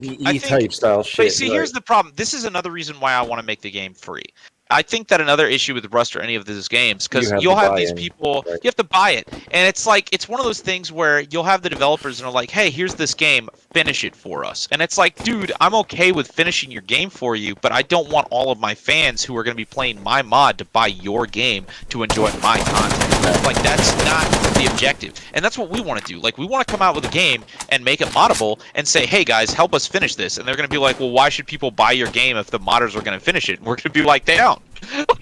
E-type style shit. But see, here's the problem. This is another reason why I want to make the game free. I think that another issue with Rust or any of these games, because you'll have these people, you have to buy it, and it's like it's one of those things where you'll have the developers and are like, "Hey, here's this game, finish it for us," and it's like, dude, I'm okay with finishing your game for you, but I don't want all of my fans who are going to be playing my mod to buy your game to enjoy my content. Like that's not the objective, and that's what we want to do. Like we want to come out with a game and make it moddable and say, "Hey guys, help us finish this," and they're going to be like, "Well, why should people buy your game if the modders are going to finish it?" And we're going to be like, "They don't."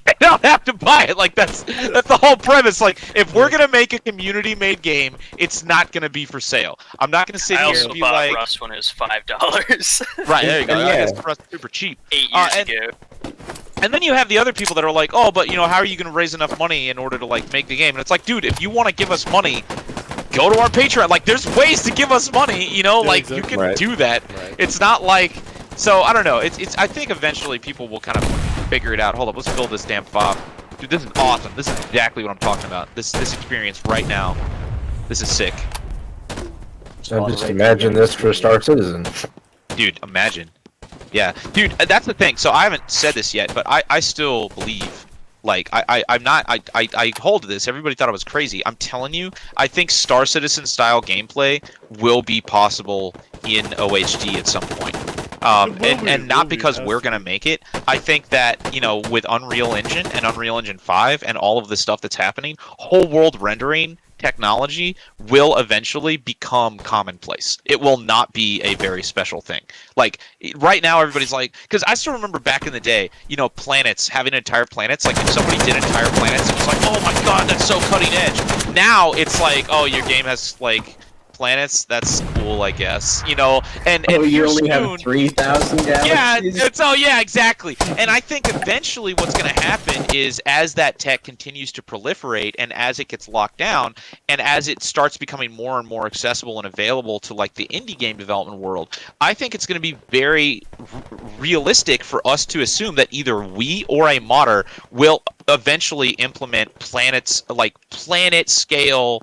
They don't have to buy it. Like that's the whole premise. Like if we're gonna make a community-made game, it's not gonna be for sale. I'm not gonna sit here and be like. I also bought Rust when it was $5. Right there you go. I guess Rust super cheap. 8 years ago. And then you have the other people that are like, oh, but you know, how are you gonna raise enough money in order to like make the game? And it's like, dude, if you want to give us money, go to our Patreon. Like, there's ways to give us money. You know, like you can do that. Right. It's not like. So I don't know. It's. I think eventually people will kind of figure it out. Hold up, let's fill this damn fob. Dude, this is awesome. This is exactly what I'm talking about. This experience right now. This is sick. So just imagine this for Star Citizen. Dude, imagine. Yeah, dude, that's the thing. So I haven't said this yet, but I still believe. Like I'm not. I hold to this. Everybody thought I was crazy. I'm telling you, I think Star Citizen style gameplay will be possible in OHD at some point. And not because we're gonna make it. I think that, you know, with Unreal Engine and Unreal Engine 5 and all of the stuff that's happening, whole world rendering technology will eventually become commonplace. It will not be a very special thing. Like right now, everybody's like, because I still remember back in the day, you know, planets, having entire planets. Like if somebody did entire planets, it was like, oh my god, that's so cutting edge. Now it's like, oh, your game has like planets, that's cool, I guess, you know, and you only have 3,000 galaxies? Yeah, exactly. And I think eventually what's going to happen is as that tech continues to proliferate and as it gets locked down and as it starts becoming more and more accessible and available to like the indie game development world, I think it's going to be very realistic for us to assume that either we or a modder will eventually implement planets, like planet scale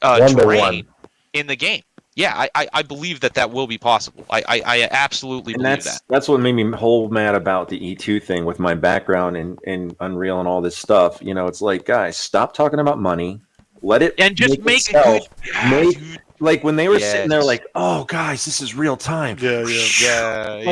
terrain in the game. Yeah, I believe that will be possible. I absolutely believe that. That's what made me whole mad about the E2 thing with my background in Unreal and all this stuff. You know, it's like, guys, stop talking about money. Let it and just make itself. It good. Like when they were sitting there like, oh, guys, this is real time. Yeah.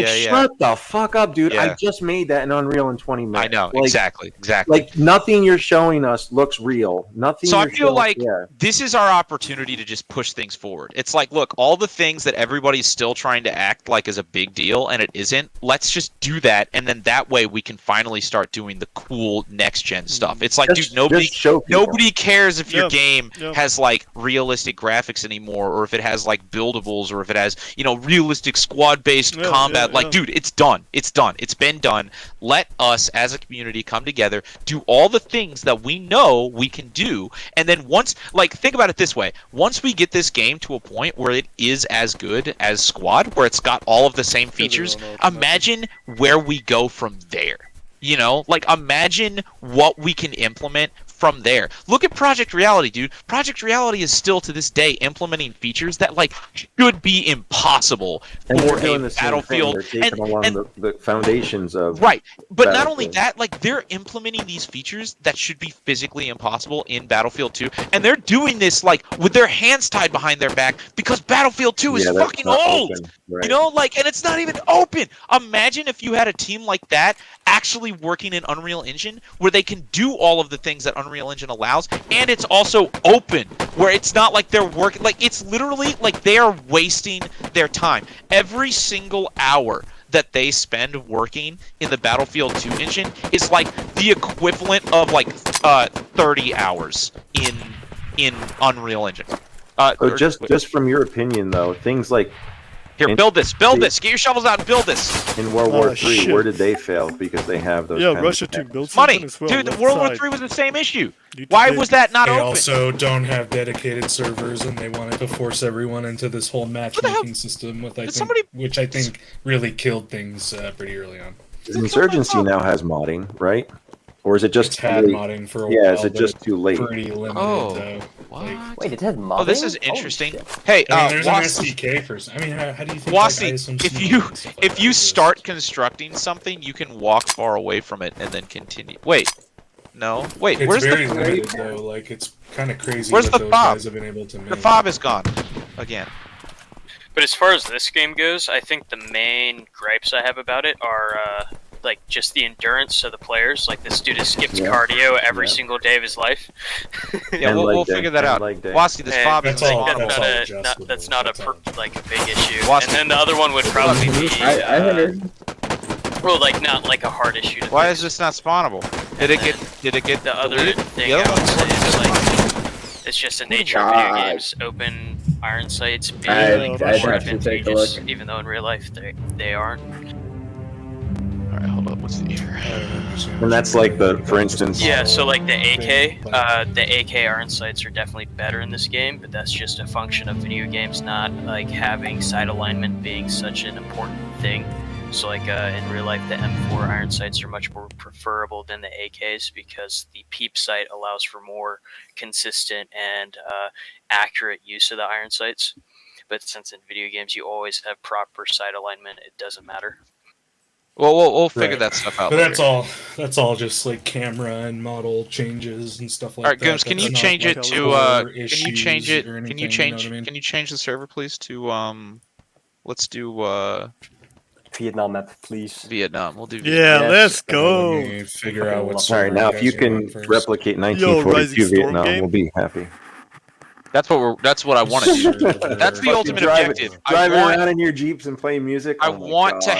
Shut the fuck up, dude. I just made that in Unreal in 20 minutes. I know, like, exactly. Like nothing you're showing us looks real. Nothing. So I feel like this is our opportunity to just push things forward. It's like, look, all the things that everybody's still trying to act like is a big deal and it isn't, let's just do that, and then that way we can finally start doing the cool next gen stuff. It's like, dude, nobody cares if your game has like realistic graphics anymore, or if it has like buildables, or if it has, you know, realistic squad-based combat. Like, dude, it's done. It's done. It's been done. Let us as a community come together, do all the things that we know we can do, and then once, like, think about it this way. Once we get this game to a point where it is as good as Squad, where it's got all of the same features, imagine where we go from there. You know, like, imagine what we can implement from there. Look at Project Reality, dude. Project Reality is still to this day implementing features that like should be impossible for a Battlefield. They're taking along the foundations of but not only that, like they're implementing these features that should be physically impossible in Battlefield 2, and they're doing this like with their hands tied behind their back because Battlefield 2 is fucking old. You know, like, and it's not even open. Imagine if you had a team like that actually working in Unreal Engine where they can do all of the things that Unreal Engine allows, and it's also open, where it's not like they're working, like it's literally like they are wasting their time. Every single hour that they spend working in the Battlefield 2 engine is like the equivalent of like 30 hours in Unreal Engine. Just from your opinion though, things like build this. Get your shovels out and build this. In World War III, where did they fail? Because they have those. Yeah, Russia too built money. As well. Dude, World War III was the same issue. Why was that not open? They also don't have dedicated servers, and they wanted to force everyone into this whole matchmaking system, which I think really killed things pretty early on. Insurgency now has modding, right? Or is it just It's had too late? modding for a Yeah, while. is it but just too late? Pretty limited Oh, though. what? Like, Wait, it has modding? Oh, this is Holy interesting. shit. Hey, I mean, there's an Wasi, SDK for. I mean, how do you think? Wasi, like, ISM if smoking you and stuff like if that you exists? start constructing something, you can walk far away from it and then continue. Wait, no, wait. It's Where's very the limited though. Like it's kind of crazy Where's what the those fob? guys have been able to make. the fob is gone again? But as far as this game goes, I think the main gripes I have about it are like just the endurance of the players. Like this dude has skipped cardio every single day of his life. Yeah, And we'll leg day, figure that and out. leg day. Wasi, this And fob is that's all- spawnable. that's all adjustable. That's not That's all like a big issue. Wasi. And then the other one would probably be I heard. well, like not like a hard issue. To Why fix. is this not spawnable? Did it get The other deleted? thing The I other would say one? is like it's just the nature of video God. games. Open iron sites being I'd more have to take a advantageous, look. even though in real life they aren't. All right, hold up. What's the here? I don't understand. And that's like the, for instance. Yeah, so like the AK iron sights are definitely better in this game, but that's just a function of video games not like having sight alignment being such an important thing. So like in real life, the M4 iron sights are much more preferable than the AKs because the peep sight allows for more consistent and accurate use of the iron sights. But since in video games you always have proper sight alignment, it doesn't matter. Well, we'll figure Right. that stuff out. But later. that's all. That's all just like camera and model changes and stuff like All right, that. Gooms, can That's you not, change like, it core to? Can you issues change it? or Can anything, you know change? what I mean? Can you change the server, please, to Let's do Vietnam map, please. Vietnam. We'll do. Yeah, Yes. let's Let go. me figure out what All server right, now you if you guys are on can first. replicate Rising 1942 Storm Vietnam, game? we'll be happy. That's what I want to do. That's the Fucking ultimate driving- objective. Driving I want, around in your jeeps and playing music. I Oh my want to God.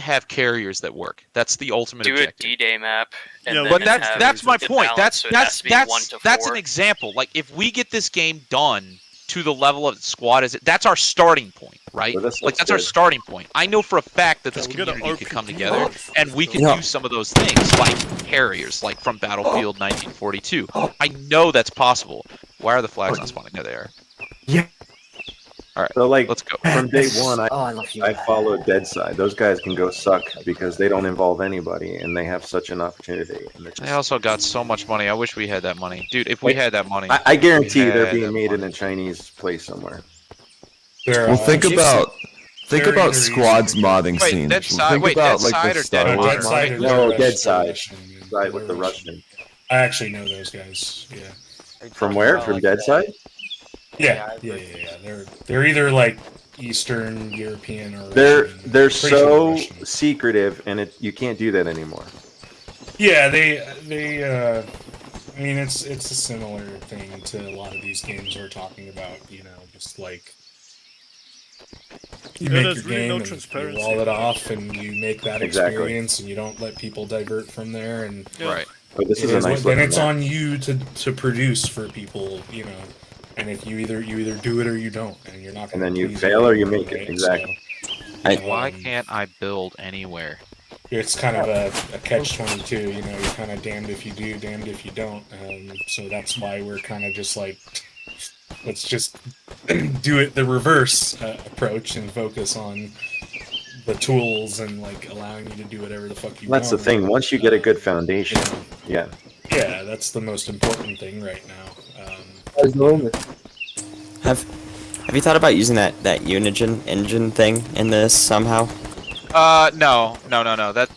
have carriers that work. That's the ultimate Do a objective. D-Day map. And Yeah, then But have that's my it point. balanced, so it has to be 1 to That's 4. an example. Like if we get this game done to the level of the squad is that's our starting point, right? Well, this Like looks that's our good. starting point. I know for a fact that this Yeah, we got an community could come RPG together box. and we can Yeah. do some of those things like carriers, like from Battlefield 1942. I know that's possible. Why are the flags not spawning? There they are. So like Let's go. from day one, Oh, I love you. I followed Deadside. Those guys can go suck because they don't involve anybody and they have such an opportunity. And they're They just, also got so much money. I wish we had that money, dude. If we had that money, I guarantee they're Yeah, being that made in money. a Chinese place somewhere. They're, Well, think about very, very squads easy. modding Wait, scene. Dead Side- Think wait, about Dead like Side the or Star Dead Wars Dead Modern? Side modding. are No, the Dead Russian, Side. Russian, Side with they're the Russian. I actually know those guys. Yeah. From where? From Deadside? Yeah. They're either like Eastern European or They're Russian. they're Pretty sure so Russian. secretive, and you can't do that anymore. Yeah, they I mean it's a similar thing to a lot of these games we're talking about, you know, just like you Yeah, make there's your really game no and you transparency. wall it off and you make that Exactly. experience and you don't let people divert from there and Yeah. right? But this it is a is nice then looking it's map. on you to produce for people, you know. And if you either do it or you don't, and you're not And gonna then you please fail or you everyone, make it, right? exactly. Why um, can't I build anywhere? It's kind of a catch-22, you know, you're kind of damned if you do, damned if you don't. So that's why we're kind of just like, let's just do it the reverse approach and focus on the tools and like allowing you to do whatever the fuck you That's want. the thing. Once you get a good foundation, You know, yeah. yeah, that's the most important thing right now. Have you thought about using that Unigine engine thing in this somehow? No.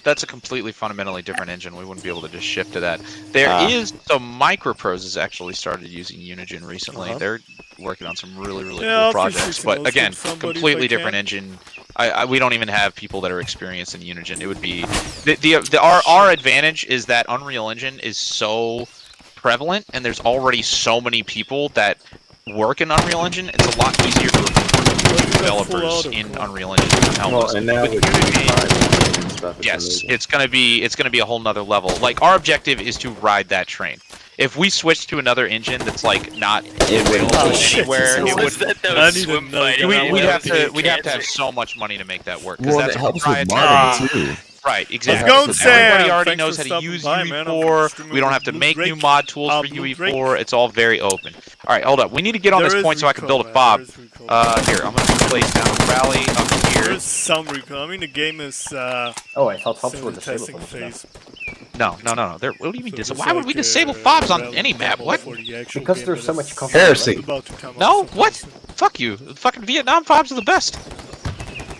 That's a completely fundamentally different engine. We wouldn't be able to just shift to that. There is some Micropros has actually started using Unigine recently. Uh-huh. They're working on some really Yeah, cool I'll projects, fix but those again, with somebody if completely I different can. engine. We don't even have people that are experienced in Unigine. It would be our advantage is that Unreal Engine is so prevalent, and there's already so many people that work in Unreal Engine. It's a lot easier to recruit developers in Unreal Engine than help Well, us. and now With with Unity, and stuff, it's yes, amazing. it's gonna be a whole nother level. Like our objective is to ride that train. If we switch to another engine that's like not available Oh, shit. anywhere, So it Was would. that I was need swim another fighting? guy. We'd have That to have cancer. so much money to make that work because Well, that's it a helps with proprietary. modding too. Right, exactly. going, Because Sam. everybody already Thanks knows for how to stopping use by, man. I'm UE4. streaming We don't with have to make new Bluedrake. mod tools for Bluedrake. UE4. It's all very open. All right, hold up. We need to get on There this is point so I can build a recall, fob. man. There is recall. Here, I'm gonna place down a rally up There here. is some recall. I mean, the game is Oh, I thought Hops still were in the disabled. testing from this phase. No. What do you mean So disable? it's Why would we like, disable fobs on relevant any map? demo What? for the actual Because game, there's but so much it's content. Heresy. about to come out No, sometime what? soon. Fuck you. Fucking Vietnam fobs are the best.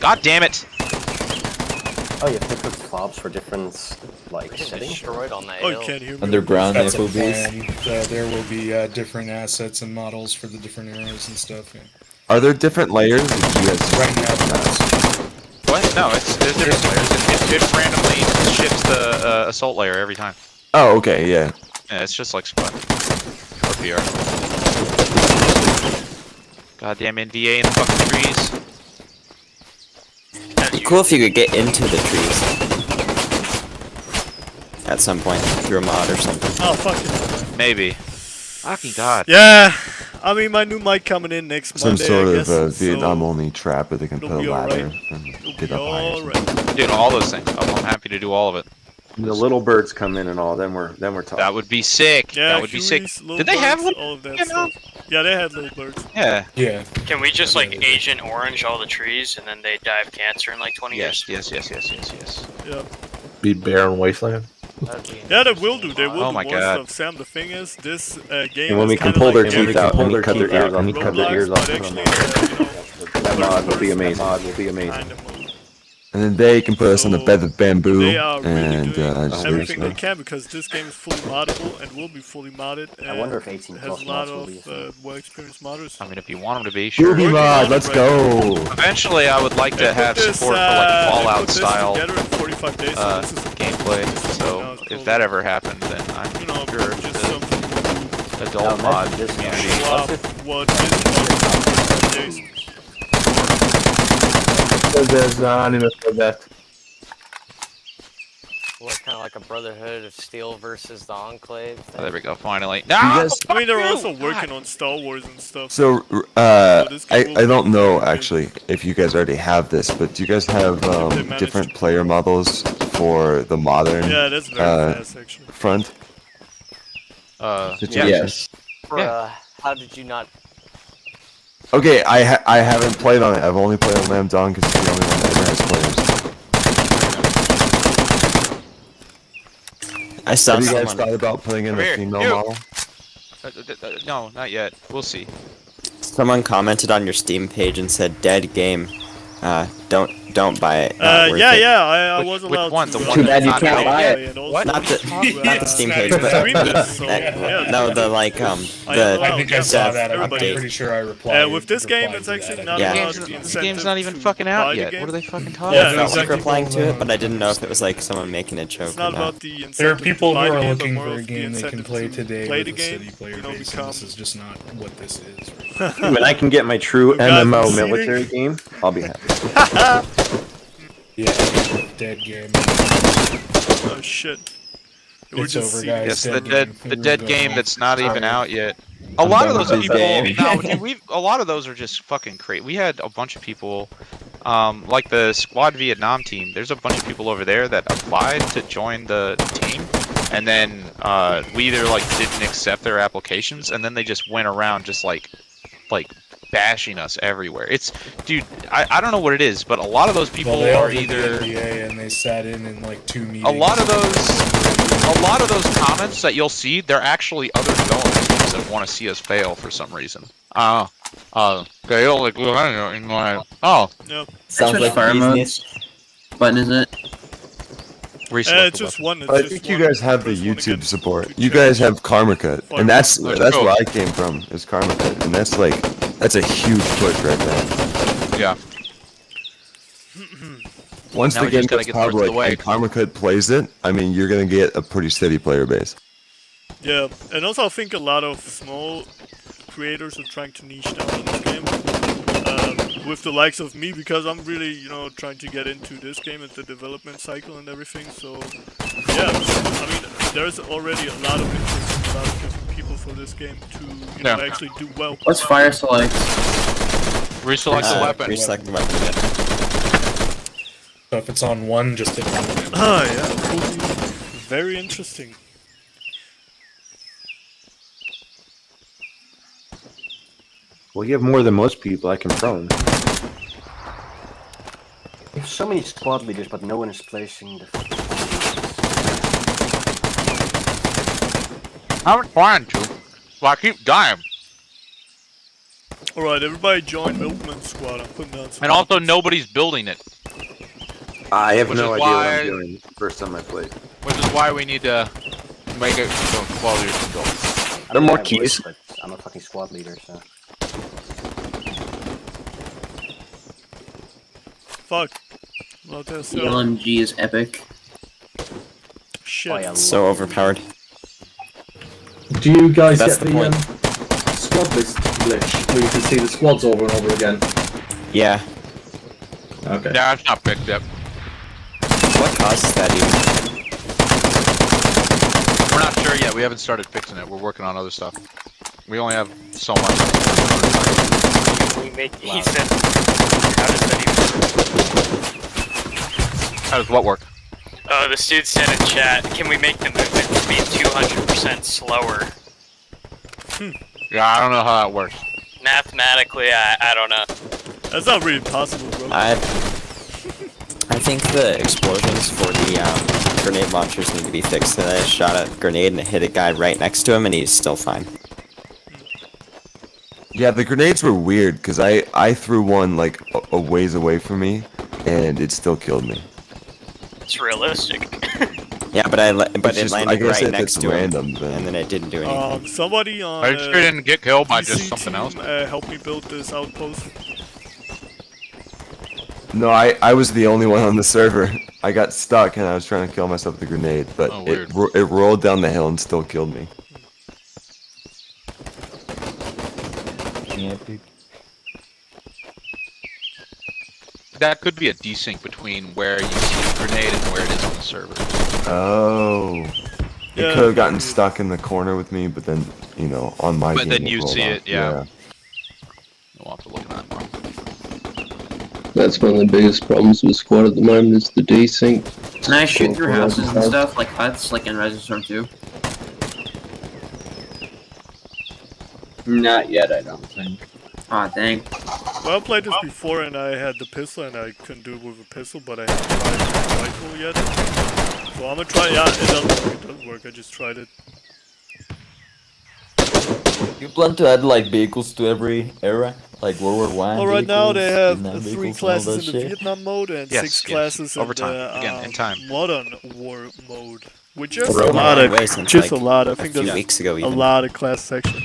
God damn it. Oh, you have different fobs for different, like, settings? Destroyed on that Oh, you hill. can't hear me. Underground That's a FOBs. plan. There will be different assets and models for the different arrows and stuff. Yeah. Are there different layers? Did you guys Right now, that's- What? No, there's different layers. It randomly shifts the assault layer every time. Oh, okay, yeah. Yeah, it's just like squad. Or PR. Goddamn NVA in the fucking trees. As It'd be you- cool if you could get into the trees. At some point, through a mod or something. Oh, fuck it. Maybe. Fucking god. Yeah, I mean, my new mic coming in next Some Monday, sort I of guess, Vietnam so only trap where they can it'll put a be ladder alright. and it'll get be up high. or something. alright. Dude, all those things. I'm happy to do all of it. When the little birds come in and all, then we're talking. That would be sick. Yeah, That would be sick. Hueys, little Did they have birds, one? all of that You know? stuff. Yeah, they had little birds. Yeah. Yeah. Can we just like Agent Orange all the trees and then they die of cancer in like 20 Yes. years? Yes. Yeah. Be barren wasteland. That'd be Yeah, they will do. They will Oh do my more God. stuff. Sam, the thing is, this game And when is we can kinda pull their like teeth out, everything when we cut their ears off, from we cut their Roblox, ears off. but put them actually, on. That mod will be amazing. Mod will be amazing. kind of mode. And then they can put us on the bed of bamboo They are really and doing just everything they leave can because this game is fully moddable and will be fully modded. And I wonder if 18 has plus a lot mods will of be a thing. well-experienced modders. I mean, if you want them to be, sure. Ruby mod, let's go! Eventually, I would like to have support for like Fallout style together in 45 days, so this is gameplay. now So it's if called- that ever happens, then I'm you know, sure just the something adult Now, mod imagine this community. guy. to What's it? what is 45 days. There's anime for that. what, kind of like a Brotherhood of Steel versus the Enclave. Oh, there we go. Finally. No. guys- I mean, they're fuck also you! working God. on Star Wars and stuff. So, this I game will don't be know very actually if you guys already have this, but do you guys have they managed different to- player models for the modern Yeah, that's very fast, actually. front? Yeah. Yes. Bruh, how did you not? Okay, I haven't played on it. I've only played on Lamb Dawn because it's the only one that ever has players. I saw Have you guys someone. thought about putting in Come a here, female you. model? No, not yet. We'll see. Someone commented on your Steam page and said, "Dead game. Don't buy it. Not worth Yeah, it." I Which- was which allowed one? to. The one Too bad you that's can't not buy out it. And also What? Not the to, Steam it's page, not but stream this, so, that- yeah. no, the like I am the allowed. I think I saw Yes, that. I'm everybody. pretty sure I replied. With this game, it's actually not Yeah. allowed This the game's incentive not even to fucking buy out the yet. game. What are they fucking talking Yeah, I about? felt like exactly. replying to it, but I didn't know if it was like someone making a joke It's or not not. about the incentive There are people to who buy the are game, looking but for more a of the game they can incentive play to today play with the a game, steady player you know, base, and become this is just not what this is. When I can get my true You guys MMO been seeing military game, I'll be happy. Yeah, dead game. Oh shit. We're It's just over, seeing- guys. Yes, Dead the game. dead game that's not even out yet. A lot of those people, no, dude, a lot of those are just fucking crazy. We had a bunch of people, like the Squad Vietnam team. There's a bunch of people over there that applied to join the team, and then we either like didn't accept their applications, and then they just went around just like bashing us everywhere. It's, dude, I don't know what it is, but a lot of those people Well, they all are did the either. NDA and they sat in like 2 meetings. A lot of those comments that you'll see, they're actually other development teams that want to see us fail for some reason. They only oh, Yeah. Sounds like business. Button is it? reselect It's the just weapon. one. It's I just think you one. guys have the Press one again YouTube support. to You check. guys have Karma Cut, and that's Let's go. where I came from. Is Karma Cut, and that's a huge push right there. Yeah. Once Now the we game just gotta gets get through public the way. and Karma Cut plays it, I mean, you're gonna get a pretty steady player base. Yeah, and also I think a lot of small creators are trying to niche down in this game. With the likes of me, because I'm really, trying to get into this game and the development cycle and everything. So, yeah, I mean, there's already a lot of interest in a lot of different people for this game to, Yeah. actually do well. What's fire select? Reselect the weapon. Reselect the weapon. So if it's on one, just hit one. Ah, yeah, cool. Very interesting. Well, you have more than most people. I can prone. There's so many squad leaders, but no one is placing the. I'm trying to. Well, I keep dying. Alright, everybody join Milkman Squad. I'm putting down some. And also, nobody's building it. I have Which no is idea what why- I'm doing. First time I played. Which is why we need to make it so quality control. I There are mean, more I would, keys? but I'm a fucking squad leader, so. Fuck. Well, that's The LMG is epic. shit. Oh, yeah, So overpowered. Do you guys That's get the the, point. squad list glitch where you can see the squads over and over again? Yeah. Okay. Yeah, it's not picked up. What causes that even? We're not sure yet. We haven't started fixing it. We're working on other stuff. We only have so much. He said, how does that even How does what work? this dude said in chat, can we make the movement speed 200% slower? Yeah, I don't know how that works. Mathematically, I don't know. That's not really possible, bro. I think the explosions for the grenade launchers need to be fixed. And I shot a grenade and it hit a guy right next to him, and he's still fine. Yeah, the grenades were weird because I threw one like a ways away from me, and it still killed me. It's realistic. Yeah, but It's it just- I landed guess right if next it's to random, him, then- and then it didn't do anything. Somebody on I sure didn't get killed by just DC something else. team, help me build this outpost. No, I was the only one on the server. I got stuck and I was trying to kill myself with a grenade, but Oh, it weird. it rolled down the hill and still killed me. That could be a desync between where you see the grenade and where it is on the server. Oh. It Yeah, could have gotten stuck in the corner with me, but then, on my But game then it you rolled see off. it, yeah. We'll have to look at that more. That's one of the biggest problems with squad at the moment is the desync. Can I shoot through houses and stuff, like huts, like in Resident Storm 2? Not yet, I don't think. Aw, dang. Well, I played this before and I had the pistol and I couldn't do it with a pistol, but I haven't tried the rifle yet. So I'm gonna try. Yeah, it doesn't work. It doesn't work. I just tried it. You plan to add like vehicles to every era, like World War One? Well, right now they have Vietnam 3 vehicles and all classes that in the shit? Vietnam mode and Yes, 6 yes. classes Over in time. the Again, in time. modern war mode. Which is It's a come a lot long of, way since, just like, a lot. I think a few there's weeks ago a even. lot of class section.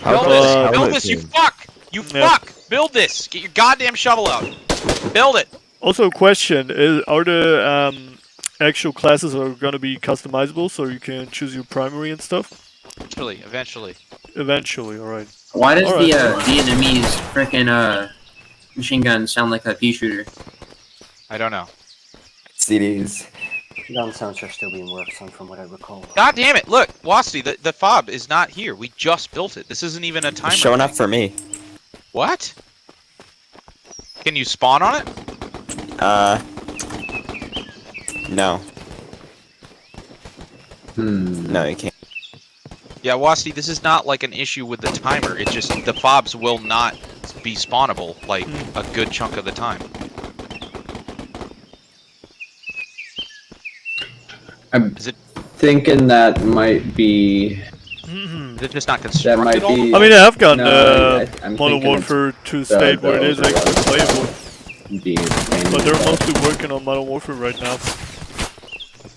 Build Uh, this! Build it this, you came. fuck! You Yeah. fuck! Build this! Get your goddamn shovel out! Build it! Also, a question: are the actual classes are gonna be customizable, so you can choose your primary and stuff? Eventually. Eventually, all right. Why does Alright. the enemy's frickin' machine gun sound like a pea shooter? I don't know. Cities. Gun sounds are still being worked on from what I recall. God damn it! Look, Wasty, the fob is not here. We just built it. This isn't even a timer. It's showing up for me. What? Can you spawn on it? No. Hmm. No, you can't. Yeah, Wasty, this is not like an issue with the timer. It's just the fobs will not be spawnable like a good chunk of the time. I'm Is it thinking that might be. is it just not That might constructed all the be. I mean, I have gotten No, I'm Modern thinking Warfare to state where it is actually playable, Being but they're mostly working on Modern Warfare right now.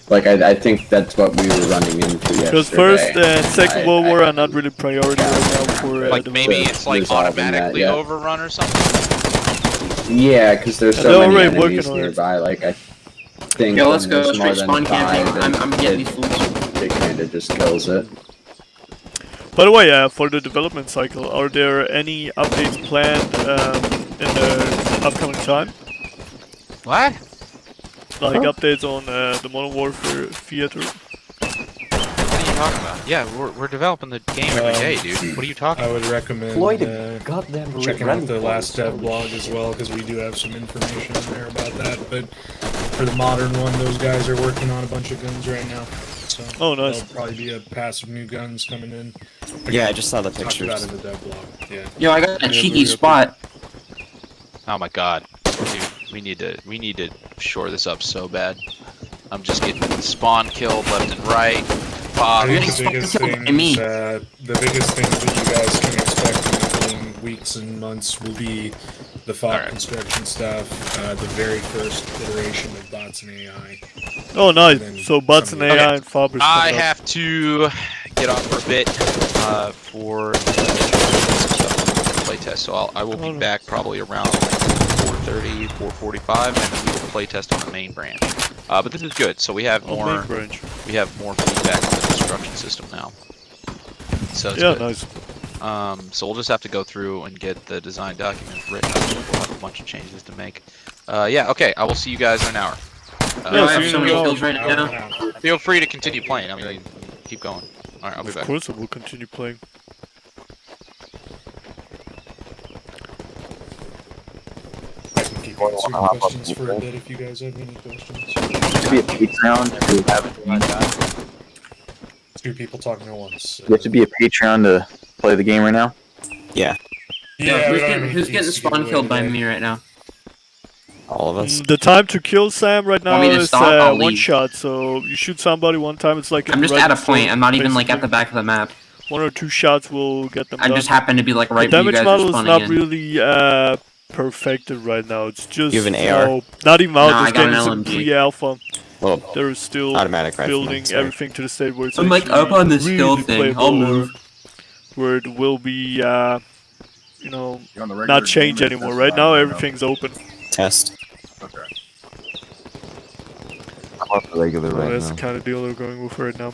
like I think that's what we were running into yesterday. Because first and Second I- World I War are haven't- not really priority right now for like maybe development. it's like resolving that automatically yet. overrun or something. Yeah, because there's And so they're many already working enemies on it. nearby. Like I think. Yo, let's when go there's more straight than spawn camping. 5, I'm getting these fools. It kind of just kills it. By the way, for the development cycle, are there any updates planned in the upcoming time? What? Like updates on the Modern Warfare theater? What are you talking about? Yeah, we're developing the game every day, dude. What are you talking I about? would recommend Floyd, goddamn checking out random the last dev points. blog as well, because we do have some information in there about that. But for the modern one, those guys are working on a bunch of guns right now. So Oh, nice. there'll probably be a pass of new guns coming in. Yeah, I just saw the Talked about pictures. in the dev blog. Yeah. Yo, I got a Yeah, cheeky we're- spot. Oh my god. Dude, we need to shore this up so bad. I'm just getting spawn killed left and right. Bob. I think the biggest things that you guys can expect in the coming weeks and months will be the FOB construction stuff, the very first iteration of bots and AI. Oh, And then nice. So bots and some of the- AI and FOB is I coming up. have to get off for a bit for playtest, so I will be back probably around 4:30, 4:45, and then we will playtest on the main branch. But this is good. So we have Oh, more. main branch. We have more feedback on the construction system now. So it's Yeah, good. nice. So we'll just have to go through and get the design document written up. We'll have a bunch of changes to make. Yeah, okay. I will see you guys in an hour. Yeah, I have see so you many in an kills hour. right now. Feel free to continue playing. I mean, keep going. All right, I'll be Of back. course, I will continue playing. I can keep answering questions for a bit if you guys have any questions. To be a Patreon to have Two people talking at once. you have to be a Patreon to play the game right now. Yeah, Yeah, we don't have any who's keys getting to give spawn away killed by today. me right now? all of us. The time to kill Sam right now Want me to is stop? I'll one leave. shot. So you shoot somebody one time, it's like I'm just right at a before, point. I'm not even like at the basically. back of the map. 1 or 2 shots will get them I done. just happen to be like right the where you damage guys model are is spawning not in. really perfected right now. It's just You have an AR? not even out. No, I This got game an is in LMG. pre-alpha. Well, They're still automatic rifle. building Sorry. everything to the state where it's I'm like actually up on this really hill thing. I'll playable, move. where it will be not change anymore. Right now everything's open. Test. Okay. I'm on the regular So right that's now. the kind of deal they're going with right now.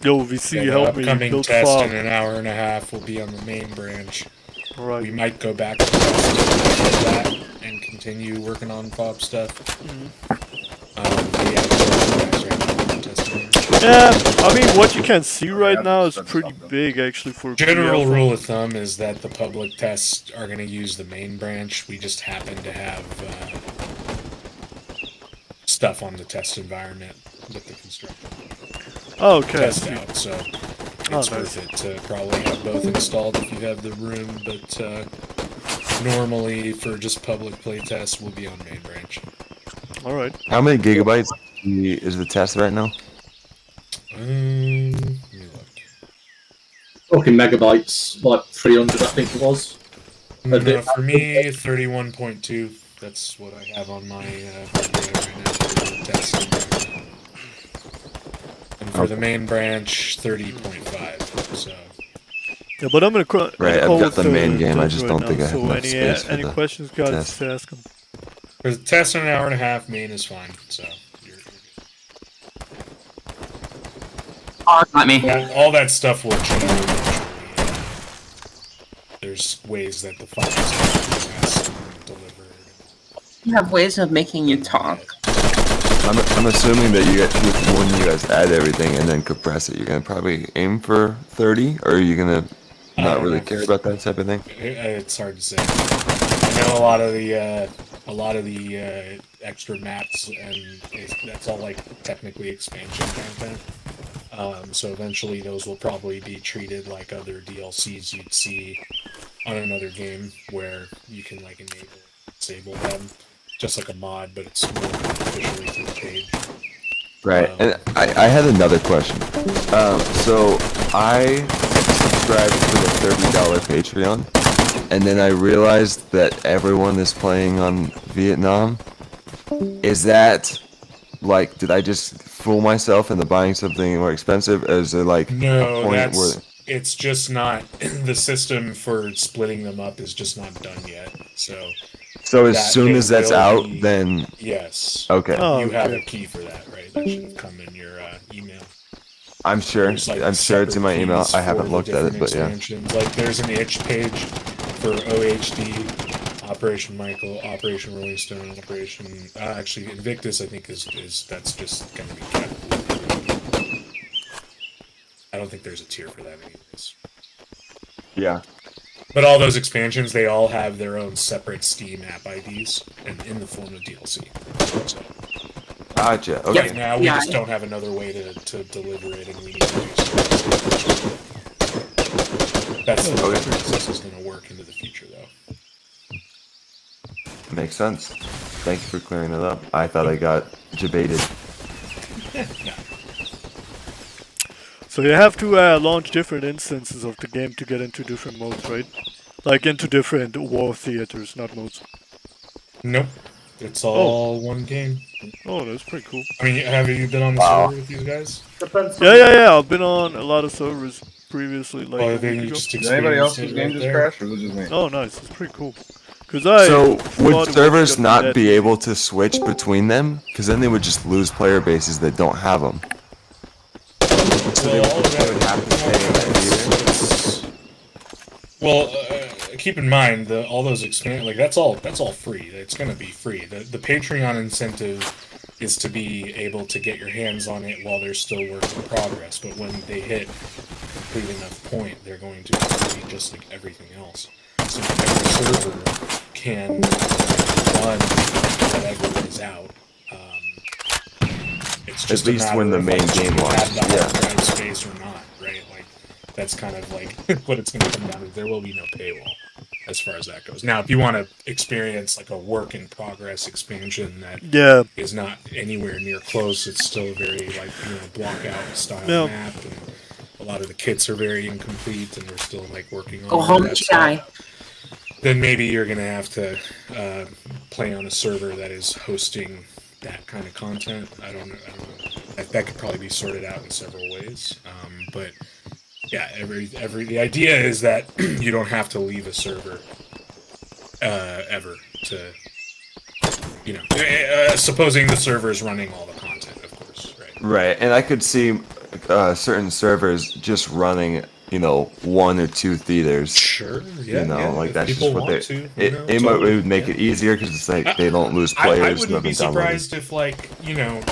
Yo, VC, Yeah, the help me upcoming build test FOB. in an hour and a half will be on the main branch. Alright. We might go back to that and continue working on FOB stuff. But yeah, guys right now are testing. Yeah, I mean, what you can see right now is pretty big, actually, for General pre-alpha. rule of thumb is that the public tests are going to use the main branch. We just happen to have stuff on the test environment with the construction. Oh, okay. Test out, so it's Oh, worth it to probably have both installed if you have the room, but normally for just public playtests we'll be on main branch. Alright. How many gigabytes is the test right now? Let me look. Talking megabytes, like 300, I think it was. For me, 31.2. That's what I have on my hardware right now for the test environment. And for the main branch, 30.5. So. Yeah, but I'm gonna Right, I've got the main game, I just don't think I have so enough space for any the questions, guys, test. just ask them. For the test in an hour and a half, main is fine. So. Not me. All that stuff will change eventually. There's ways that the files can be delivered. You have ways of making you talk. I'm assuming that when you guys add everything and then compress it, you're gonna probably aim for 30, or are you gonna not really care about that type of thing? It's hard to say. I know a lot of the extra maps, and that's all like technically expansion content. So eventually those will probably be treated like other DLCs you'd see on another game, where you can like disable them, just like a mod, but it's more officially to the page. Right, and I had another question. So I subscribed to the $30 Patreon, and then I realized that everyone is playing on Vietnam. Is that, like, did I just fool myself into buying something more expensive? Or is there, like, a No, point where... it's just not, the system for splitting them up is just not done yet, so... So as soon as that's out, capability- then... Yes. Okay. You have a key for that, right? That should have come in your email. I'm sure. There's, like, I'm sure it's in my separate email. keys I haven't for the looked at it, different but yeah. expansions. Like, there's an itch page for OHD, Operation Michael, Operation Rolling Stone, Operation... actually, Invictus, I think, is that's just going to be kept. I don't think there's a tier for that anyways. Yeah. But all those expansions, they all have their own separate Steam app IDs, and in the form of DLC. So, Gotcha. Okay. right now, we just don't have another way to deliver it, and we need to do so. That's the way this is going to work into the future, though. Makes sense. Thank you for clearing it up. I thought I got debated. So you have to launch different instances of the game to get into different modes, right? Like into different war theaters, not modes. Nope. It's all one game. Oh, that's pretty cool. I mean, have you been on the server with these guys? Yeah. I've been on a lot of servers previously, like a then week you ago. just Did anybody experienced else's it game right just there. crash, or was it just me? Oh, nice. It's pretty cool. Cause I So thought would it was servers gonna not that be easy. able to switch between them? Because then they would just lose player bases that don't have them. So they Well, would have to pay Well, keep in mind all those that's all free. It's gonna be free. The Patreon incentive is to be able to get your hands on it while they're still work in progress. But when they hit a complete enough point, they're going to be free just like everything else. So every server can run whatever is out. It's just At least when the main game have launches. the hard Yeah. drive space or not, right? Like that's kind of like what it's going to come down to. There will be no paywall as far as that goes. Now, if you want to experience like a work in progress expansion that is not anywhere near close, it's still a very like block out style map, and a lot of the kits are very incomplete, and we're still like working on Go home, that Sky. stuff. Then maybe you're going to have to play on a server that is hosting that kind of content. I don't know. That could probably be sorted out in several ways. But yeah, the idea is that you don't have to leave a server ever to, supposing the server is running all the content, of course, right? Right, and I could see certain servers just running, one or two theaters. Sure, yeah. Like If that's just people what want they. to, It would make it easier because it's like they don't lose I players. wouldn't be nothing downloaded. surprised if,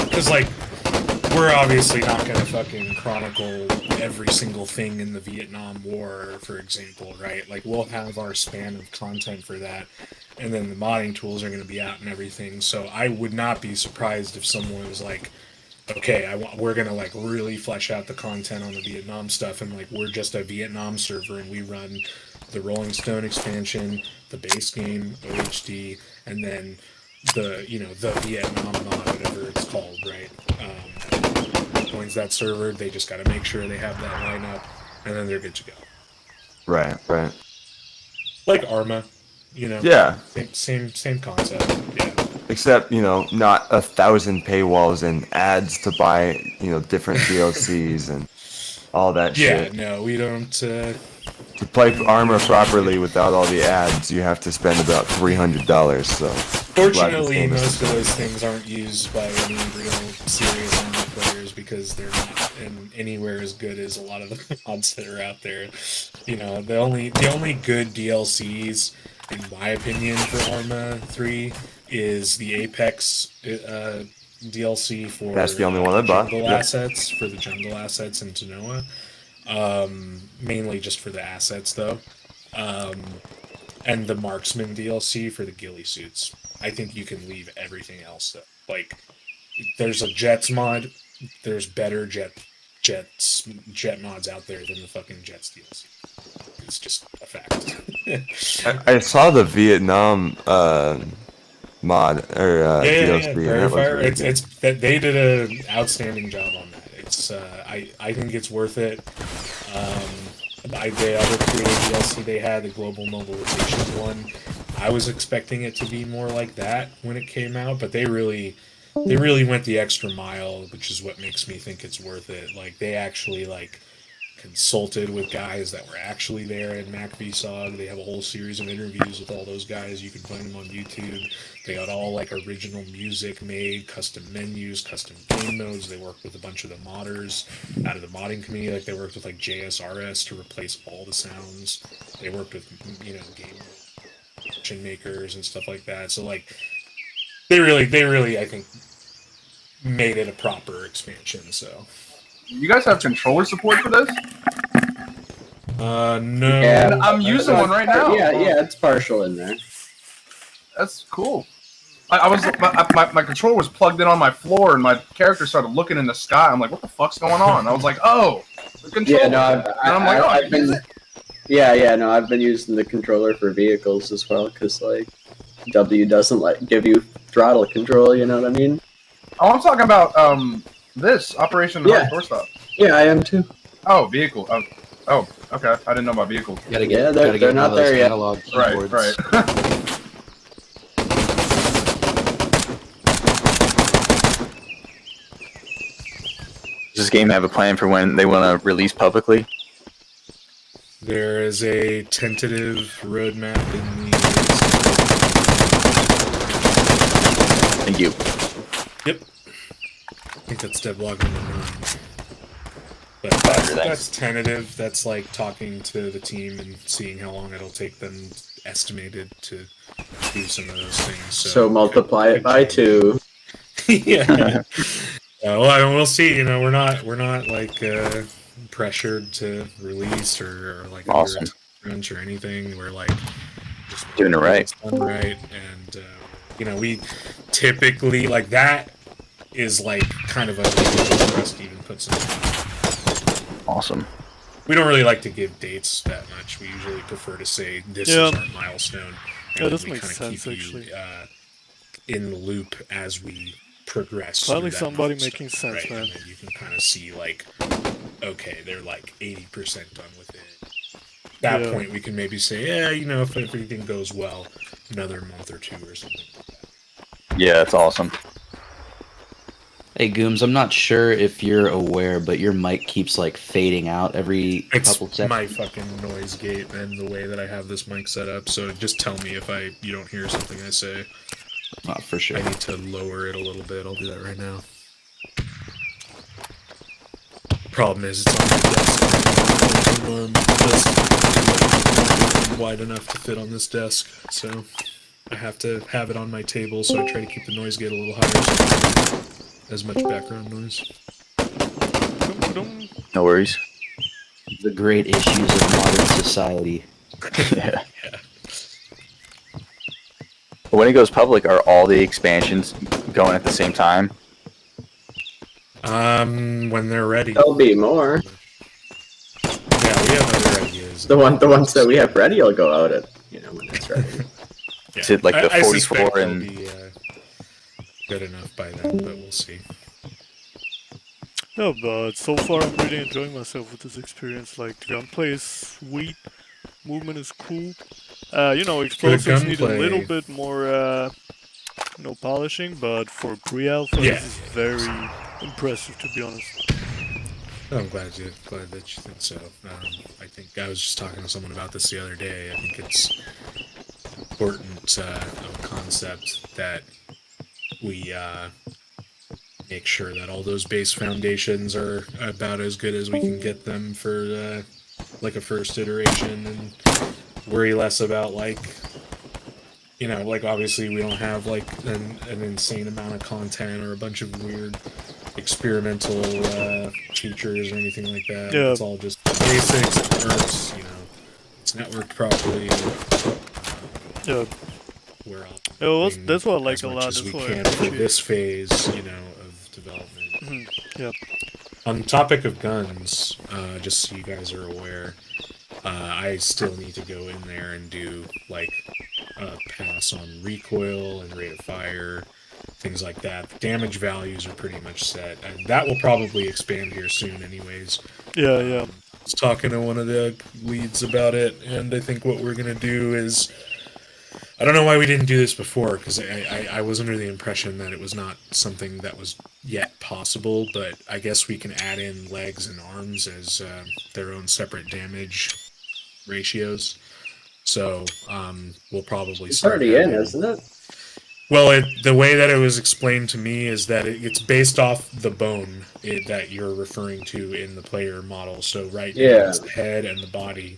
because, we're obviously not going to fucking chronicle every single thing in the Vietnam War, for example, right? Like, we'll have our span of content for that, and then the modding tools are going to be out and everything, so I would not be surprised if someone was like, okay, we're going to, really flesh out the content on the Vietnam stuff, and, we're just a Vietnam server, and we run the Rolling Stone expansion, the base game, OHD, and then the Vietnam mod, whatever it's called, right? Joins that server, they just got to make sure they have that lineup, and then they're good to go. Right. Like Arma, Yeah. Same concept. Yeah. Except, not 1,000 paywalls and ads to buy, different DLCs and all that shit. Yeah, no, we don't. To play Armor properly without all the ads, you have to spend about $300. So, Fortunately, most of those things aren't used by any real serious Arma players because they're not anywhere as good as a lot of the mods that are out there. The only good DLCs, in my opinion, for Arma 3 is the Apex DLC for that's the only one I bought. jungle assets, for the jungle assets in Tanoa. Mainly just for the assets, though. And the Marksman DLC for the ghillie suits. I think you can leave everything else, though. There's a Jets mod. There's better jet mods out there than the fucking Jets DLC. It's just a fact. I saw the Vietnam mod or DLC. Verifier. It's that they did an outstanding job on that. It's I think it's worth it. The other creative DLC they had, the Global Mobilization one, I was expecting it to be more like that when it came out, but they really went the extra mile, which is what makes me think it's worth it. They actually consulted with guys that were actually there in MacVSOG. They have a whole series of interviews with all those guys. You can find them on YouTube. They got all original music made, custom menus, custom game modes. They worked with a bunch of the modders out of the modding community. They worked with JSRS to replace all the sounds. They worked with game makers and stuff like that. So they really I think made it a proper expansion. So. You guys have controller support for this? No. Yeah, I'm using one right now. Yeah, it's partial in there. That's cool. My controller was plugged in on my floor, and my character started looking in the sky. I'm like, what the fuck's going on? I was like, oh, the controller. Yeah, no, I've been. I've been using the controller for vehicles as well, because W doesn't give you throttle control. You know what I mean? Oh, I'm talking about this Operation Doorstop. Yeah, I am too. Oh, vehicle. Oh, okay. I didn't know about vehicles. Gotta get, Yeah, gotta they're get not one of those there yet. analog Right, keyboards. right. Does this game have a plan for when they want to release publicly? There is a tentative roadmap in the. Thank you. Yep. I think that's devlog number 9. But that's tentative. That's like talking to the team and seeing how long it'll take them estimated to do some of those things. So multiply it by 2. Yeah. Well, I mean, we'll see. You know, we're not like pressured to release or like Awesome. crunch or anything. We're like just Doing it right. done right, and you know, we typically like that is like kind of unusual for us to even put something. Awesome. We don't really like to give dates that much. We usually prefer to say this is our milestone. Yeah, And this we makes kinda sense, keep actually. You, in the loop as we progress. Finally, through that somebody milestone, making sense, right? man. And then you can kind of see like, okay, they're like 80% done with it. At that Yeah. point, we can maybe say, yeah, you know, if everything goes well, another month or 2 or something. Yeah, that's awesome. Hey Gooms, I'm not sure if you're aware, but your mic keeps like fading out every couple It's seconds. my fucking noise gate and the way that I have this mic set up. So just tell me if you don't hear something I say. For sure. I need to lower it a little bit. I'll do that right now. Problem is, it's on my desk. Wide enough to fit on this desk, so I have to have it on my table. So I try to keep the noise gate a little higher, so as much background noise. No worries. The great issues of modern society. Yeah. When it goes public, are all the expansions going at the same time? When they're ready. There'll be more. Yeah, we have other ideas. The ones that we have ready will go out at when it's ready. Yeah. Is it like the I 44 suspect they'll and be good enough by then, but we'll see. No, but so far I'm really enjoying myself with this experience. Like, the gunplay is sweet, movement is cool. You know, explosives need a gunplay- little bit more, polishing, but for pre-alpha, Yeah. this is very impressive, to be honest. I'm glad that you think so. I think I was just talking to someone about this the other day. I think it's important of a concept that we make sure that all those base foundations are about as good as we can get them for like a first iteration, and worry less about like, you know, like obviously we don't have like an insane amount of content or a bunch of weird experimental features or anything like that. Yeah. It's all just basics, it works, you know, it's networked properly. Yeah. We're that's what I like as a much lot. as we That's what I can for appreciate. this phase, you know, of development. Yeah. On the topic of guns, just so you guys are aware, I still need to go in there and do like a pass on recoil and rate of fire, things like that. The damage values are pretty much set, and that will probably expand here soon anyways. Yeah, yeah. I was talking to one of the leads about it, and I think what we're going to do is, I don't know why we didn't do this before, because I was under the impression that it was not something that was yet possible, but I guess we can add in legs and arms as their own separate damage ratios. So we'll probably It's start already in, having- isn't it? Well, the way that it was explained to me is that it's based off the bone that you're referring to in the player model. So right now Yeah. it's the head and the body.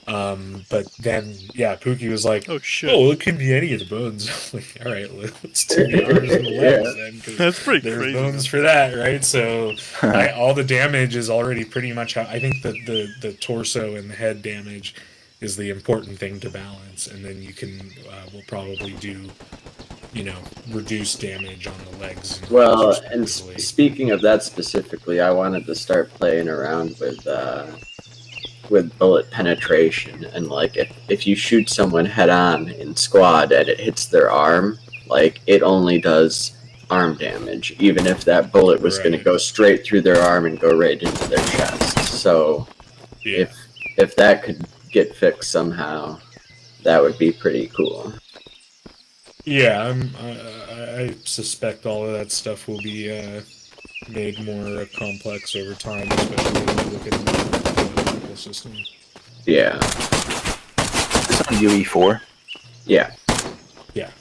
But then, yeah, Pookie was like, "Oh shit! Oh, it could be any of the bones." I'm like, all right, let's do the arms and the legs Yeah. then. 'cause That's pretty there's crazy. bones for that, right? So all the damage is already pretty much how I think that the torso and the head damage is the important thing to balance, and then you can we'll probably do, you know, reduce damage on the legs. And Well, arms and respectively. speaking of that specifically, I wanted to start playing around with bullet penetration, and like if you shoot someone head on in squad and it hits their arm, like it only does arm damage, even if that bullet was going to Right. go straight through their arm and go right into their chest. So if that could get fixed somehow, that would be pretty cool. Yeah, I suspect all of that stuff will be made more complex over time, especially when you look at the whole system. Yeah. It's on UE4. Yeah. Yeah.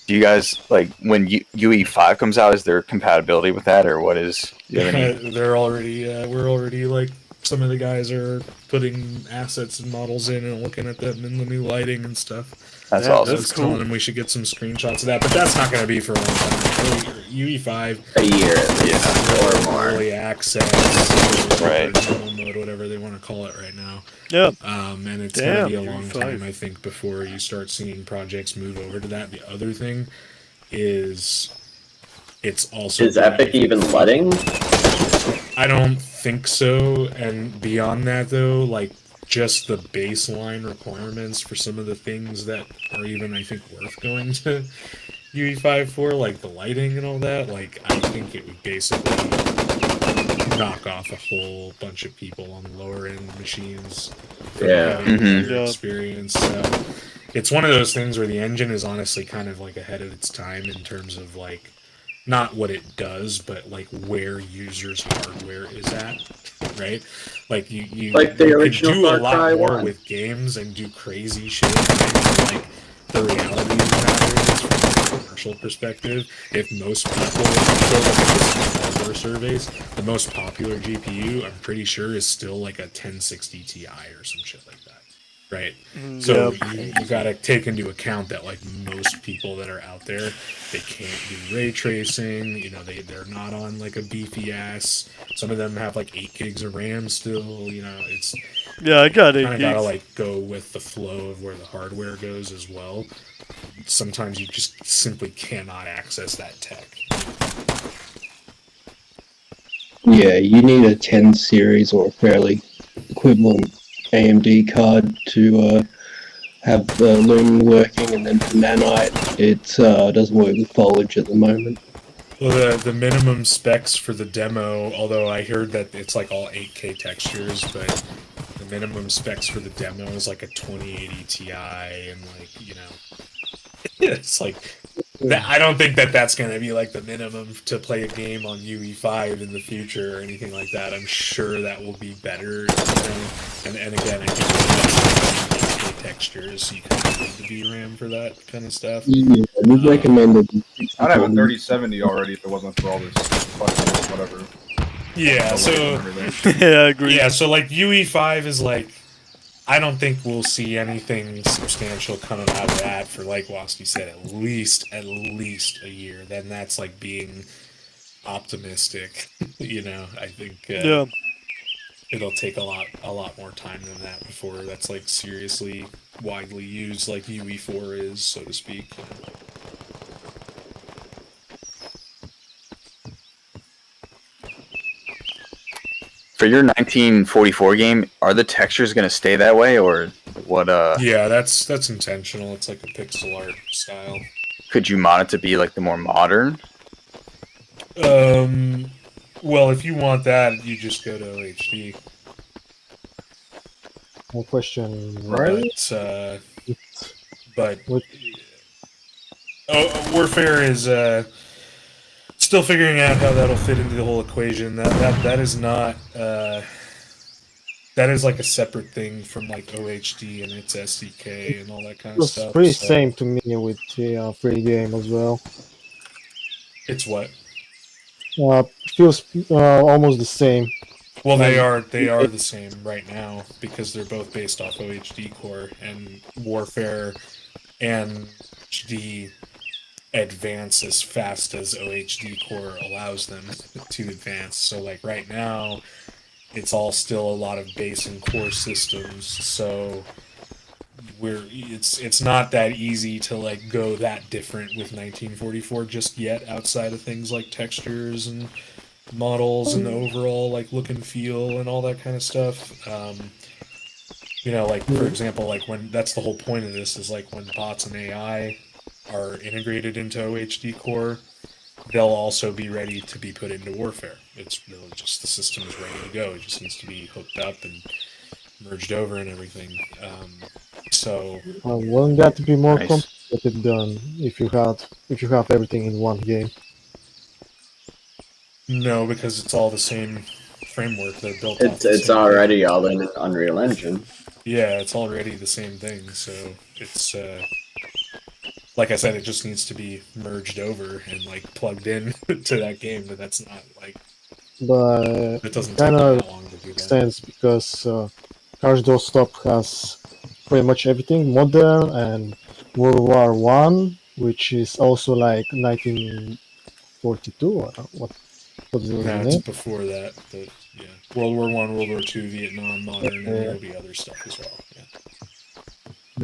Do you guys like when UE5 comes out? Is there compatibility with that, or what is? Do you have any... They're already we're already like some of the guys are putting assets and models in and looking at them in the new lighting and stuff. That's awesome. I was telling them we should get some screenshots of that, but that's not going to be for a long time. UE5 a year at least, or more. Early access, right? Normal mode, whatever they want to call it right now. Yeah. And it's going to be a long time, I think, before you start seeing projects move over to that. The other thing is, it's also is Epic even letting? I don't think so. And beyond that, though, like just the baseline requirements for some of the things that are even, I think, worth going to UE5 for, like the lighting and all that, like I think it would basically knock off a whole bunch of people on lower end machines from having better experience. So it's one of those things where the engine is honestly kind of like ahead of its time in terms of like not what it does, but like where users' hardware is at, right? Like you like the you original can do a Far lot Cry more 1. with games and do crazy shit. Right? Like the reality of the matter is, from a commercial perspective, if most people go look at the hardware surveys, the most popular GPU, I'm pretty sure, is still like a 1060 Ti or some shit like that. Right. So you got to take into account that like most people that are out there, they can't do ray tracing. You know, they're not on like a beefy ass. Some of them have like 8 gigs of RAM still. You know, it's I got 8 kind of gigs. gotta like go with the flow of where the hardware goes as well. Sometimes you just simply cannot access that tech. Yeah, you need a 10 series or a fairly equivalent AMD card to have Lumen working, and then for Nanite, it doesn't work with foliage at the moment. Well, the minimum specs for the demo, although I heard that it's like all 8K textures, but the minimum specs for the demo is like a 2080 Ti, and like, you know, it's like, I don't think that that's going to be like the minimum to play a game on UE5 in the future or anything like that. I'm sure that will be better, you know? And again, I think the textures, so you kind of need the VRAM for that kind of stuff. Yeah, we've recommended. I'd have a 3070 already if it wasn't for all this fucking whatever. Yeah, so yeah, I agree. Yeah, so like UE5 is like, I don't think we'll see anything substantial coming out of that for, like Wasky said, at least a year. Then that's like being optimistic. You know, I think it'll take a lot more time than that before that's like seriously widely used, like UE4 is, so to speak. For your 1944 game, are the textures going to stay that way, or what? Yeah, that's intentional. It's like a pixel art style. Could you mod it to be like the more modern? Well, if you want that, you just go to OHD. One question, But Warfare is still figuring out how that'll fit into the whole equation. That is not that is like a separate thing from like OHD and its SDK and all that kind of it's stuff. pretty so- same to me with the free game as well. It's what? Feels almost the same. Well, they are the same right now because they're both based off OHD core, and Warfare and HD advance as fast as OHD core allows them to advance. So like right now, it's all still a lot of base and core systems. So it's not that easy to like go that different with 1944 just yet, outside of things like textures and models and the overall like look and feel and all that kind of stuff. You know, like for example, like when that's the whole point of this is like when bots and AI are integrated into OHD core, they'll also be ready to be put into Warfare. It's really just the system is ready to go. It just needs to be hooked up and merged over and everything. So wouldn't that be more Nice. complicated than if you have everything in one game? no, because it's all the same framework. They're built off It's the it's same already all in Unreal Engine. Yeah, it's already the same thing. So it's like I said, it just needs to be merged over and like plugged in to that game. But that's not like But it doesn't take kind me of that long to do makes that. sense because Doorstop has pretty much everything modern and World War One, which is also like 1942. Or what is the No, it's name? before that. But yeah, World War One, World War Two, Vietnam, modern, and there'll be other stuff as well. Yeah.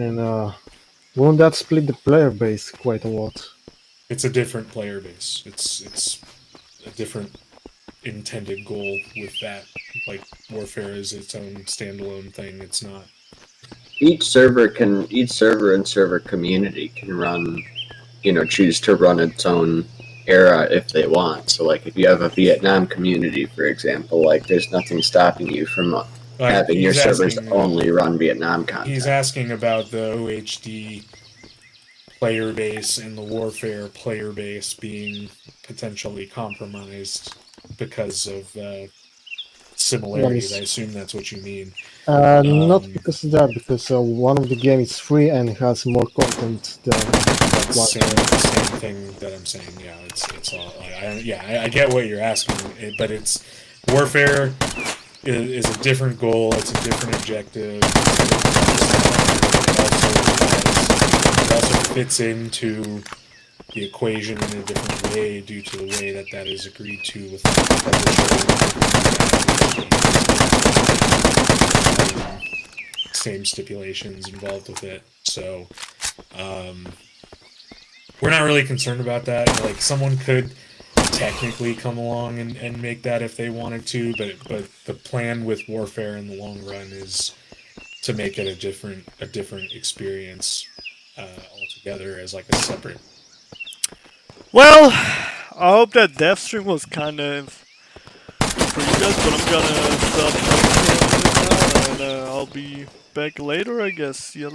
And won't that split the player base quite a lot? It's a different player base. It's a different intended goal with that. Like Warfare is its own standalone thing. It's not. Each server and server community can run, choose to run its own era if they want. So like if you have a Vietnam community, for example, like there's nothing stopping you from having your he's servers asking, only run Vietnam content. He's asking about the OHD player base and the Warfare player base being potentially compromised because of similarities. I assume that's what you mean. Not because of that, because one of the games is free and has more content than That's one. same thing that I'm saying. Yeah, it's all. I get what you're asking, but it's Warfare is a different goal. It's a different objective. It also fits into the equation in a different way due to the way that is agreed to with the publisher. Same stipulations involved with it. So we're not really concerned about that. Like someone could technically come along and make that if they wanted to, but the plan with Warfare in the long run is to make it a different experience altogether as like a separate. Well, I hope that dev stream was kind of for you guys, but I'm gonna stop now, and I'll be back later, I guess. See you later.